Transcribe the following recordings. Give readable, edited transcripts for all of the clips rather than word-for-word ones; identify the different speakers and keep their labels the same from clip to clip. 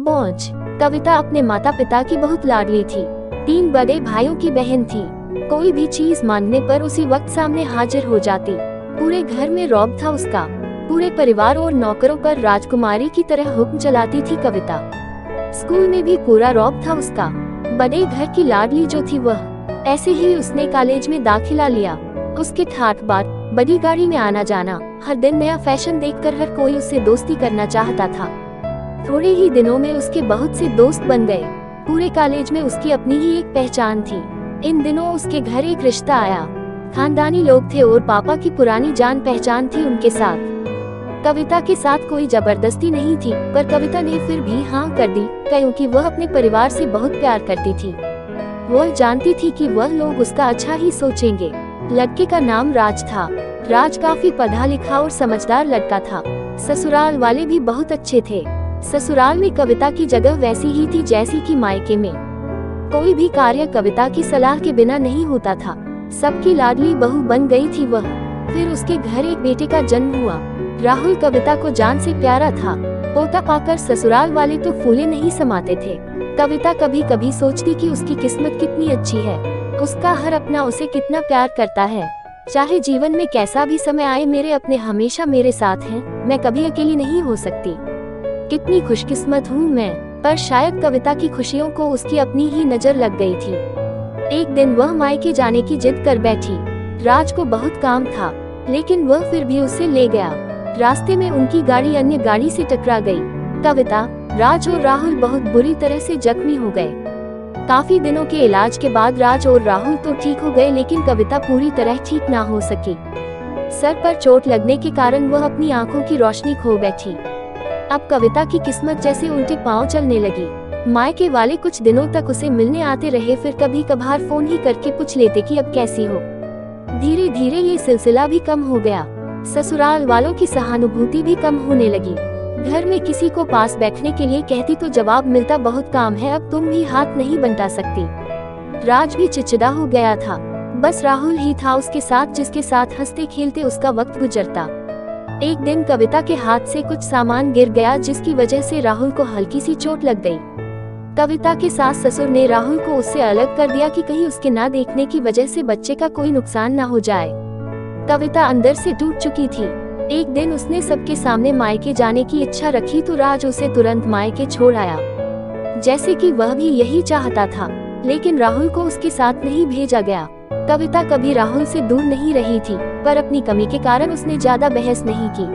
Speaker 1: मौज। कविता अपने माता पिता की बहुत लाडली थी। 3 बड़े भाइयों की बहन थी। कोई भी चीज मांगने पर उसी वक्त सामने हाजिर हो जाती। पूरे घर में रौब था उसका। पूरे परिवार और नौकरों पर राजकुमारी की तरह हुक्म चलाती थी कविता। स्कूल में भी पूरा रौब था उसका। बड़े घर की लाडली जो थी वह। ऐसे ही उसने कॉलेज में दाखिला लिया। उसके ठाठ बाट, बड़ी गाड़ी में आना जाना, हर दिन नया फैशन देखकर हर कोई उससे दोस्ती करना चाहता था। थोड़े ही दिनों में उसके बहुत से दोस्त बन गए। पूरे कॉलेज में उसकी अपनी ही एक पहचान थी। इन दिनों उसके घर एक रिश्ता आया। खानदानी लोग थे और पापा की पुरानी जान पहचान थी उनके साथ। कविता के साथ कोई जबरदस्ती नहीं थी, पर कविता ने फिर भी हाँ कर दी, क्योंकि वह अपने परिवार से बहुत प्यार करती थी। वह जानती थी कि वह लोग उसका अच्छा ही सोचेंगे। लड़के का नाम राज था। राज काफी पढ़ा लिखा और समझदार लड़का था। ससुराल वाले भी बहुत अच्छे थे। ससुराल में कविता की जगह वैसी ही थी जैसी कि मायके में। कोई भी कार्य कविता की सलाह के बिना नहीं होता था। सबकी लाडली बहू बन गई थी वह। फिर उसके घर एक बेटे का जन्म हुआ। राहुल कविता को जान से प्यारा था। पोता पाकर ससुराल वाले तो फूले नहीं समाते थे। कविता कभी कभी सोचती कि उसकी किस्मत कितनी अच्छी है। उसका हर अपना उसे कितना प्यार करता है। चाहे जीवन में कैसा भी समय आए, मेरे अपने हमेशा मेरे साथ हैं। मैं कभी अकेली नहीं हो सकती। कितनी खुशकिस्मत हूँ मैं। पर शायद कविता की खुशियों को उसकी अपनी ही नजर लग गई थी। एक दिन वह मायके जाने की जिद कर बैठी। राज को बहुत काम था, लेकिन वह फिर भी उसे ले गया। रास्ते में उनकी गाड़ी अन्य गाड़ी से टकरा गई। कविता, राज और राहुल बहुत बुरी तरह से जख्मी हो गए। काफी दिनों के इलाज के बाद राज और राहुल तो ठीक हो गए, लेकिन कविता पूरी तरह ठीक ना हो सकी। सर पर चोट लगने के कारण वह अपनी आंखों की रोशनी खो बैठी। अब कविता की किस्मत जैसे उल्टे पांव चलने लगी। मायके वाले कुछ दिनों तक उसे मिलने आते रहे, फिर कभी कभार फोन ही करके पूछ लेते कि अब कैसी हो। धीरे धीरे ये सिलसिला भी कम हो गया। ससुराल वालों की सहानुभूति भी कम होने लगी। घर में किसी को पास बैठने के लिए कहती तो जवाब मिलता, बहुत काम है, अब तुम भी हाथ नहीं बंटा सकती। राज भी चिड़चिड़ा हो गया था। बस राहुल ही था उसके साथ, जिसके साथ हंसते खेलते उसका वक्त गुजरता। एक दिन कविता के हाथ से कुछ सामान गिर गया, जिसकी वजह से राहुल को हल्की सी चोट लग गई। कविता के सास ससुर ने राहुल को उससे अलग कर दिया कि कहीं उसके ना देखने की वजह से बच्चे का कोई नुकसान ना हो जाए। कविता अंदर से टूट चुकी थी। एक दिन उसने सबके सामने मायके जाने की इच्छा रखी तो राज उसे तुरंत मायके छोड़ आया, जैसे कि वह भी यही चाहता था। लेकिन राहुल को उसके साथ नहीं भेजा गया। कविता कभी राहुल से दूर नहीं रही थी, पर अपनी कमी के कारण उसने ज्यादा बहस नहीं की।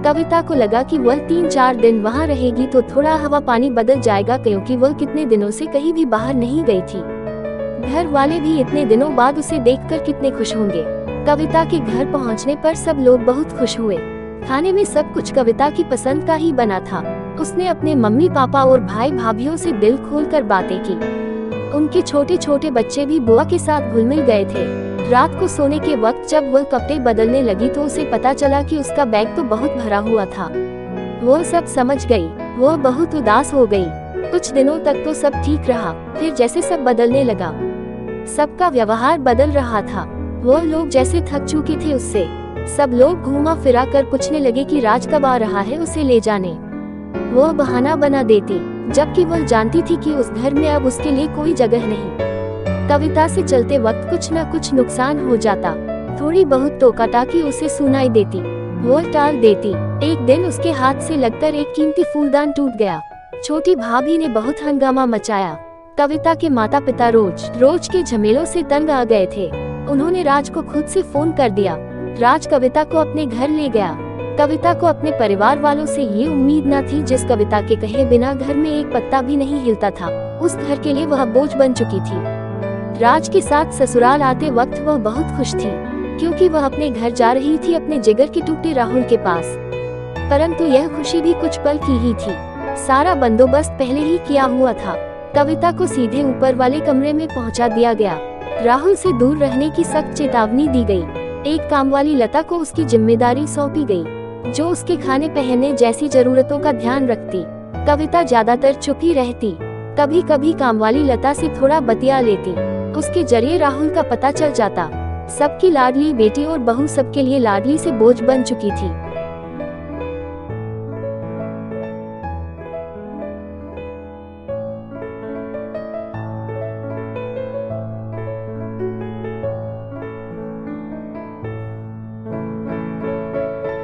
Speaker 1: कविता को लगा कि वह 3-4 दिन वहाँ रहेगी तो थोड़ा हवा पानी बदल जाएगा, क्योंकि वह कितने दिनों से कहीं भी बाहर नहीं गई थी। घर वाले भी इतने दिनों बाद उसे देखकर कितने खुश होंगे। कविता के घर पहुंचने पर सब लोग बहुत खुश हुए। खाने में सब कुछ कविता की पसंद का ही बना था। उसने अपने मम्मी पापा और भाई भाभीयों से दिल खोलकर बातें की। उनके छोटे छोटे बच्चे भी बुआ के साथ घुल मिल गए थे। रात को सोने के वक्त जब वह कपड़े बदलने लगी तो उसे पता चला कि उसका बैग तो बहुत भरा हुआ था। वो सब समझ गई। वह बहुत उदास हो गई। कुछ दिनों तक तो सब ठीक रहा, फिर जैसे सब बदलने लगा। सबका व्यवहार बदल रहा था। वह लोग जैसे थक चुके थे उससे। सब लोग घूमा फिरा कर पूछने लगे कि राज कब आ रहा है उसे ले जाने। वह बहाना बना देती, जबकि वह जानती थी कि उस घर में अब उसके लिए कोई जगह नहीं। कविता से चलते वक्त कुछ न कुछ नुकसान हो जाता। थोड़ी बहुत टोका-टाकी उसे सुनाई देती, वह टाल देती। एक दिन उसके हाथ से लगकर एक कीमती फूलदान टूट गया। छोटी भाभी ने बहुत हंगामा मचाया। कविता के माता पिता रोज के झमेलों से तंग आ गए थे। उन्होंने राज को खुद से फोन कर दिया। राज कविता को अपने घर ले गया। कविता को अपने परिवार वालों से ये उम्मीद न थी, जिस कविता के कहे बिना घर में एक पत्ता भी नहीं हिलता था, उस घर के लिए वह बोझ बन चुकी थी। राज के साथ ससुराल आते वक्त वह बहुत खुश थी, क्योंकि वह अपने घर जा रही थी, अपने जिगर के टुकड़े राहुल के पास। परंतु यह खुशी भी कुछ पल की ही थी। सारा बंदोबस्त पहले ही किया हुआ था। कविता को सीधे ऊपर वाले कमरे में पहुंचा दिया गया। राहुल से दूर रहने की सख्त चेतावनी दी गई। एक कामवाली लता को उसकी जिम्मेदारी सौंपी गई, जो उसके खाने पहनने जैसी जरूरतों का ध्यान रखती। कविता ज्यादातर चुप ही रहती। कभी कभी कामवाली लता से थोड़ा बतिया लेती। उसके जरिए राहुल का पता चल जाता। सबकी लाडली बेटी और बहू सबके लिए लाडली से बोझ बन चुकी थी।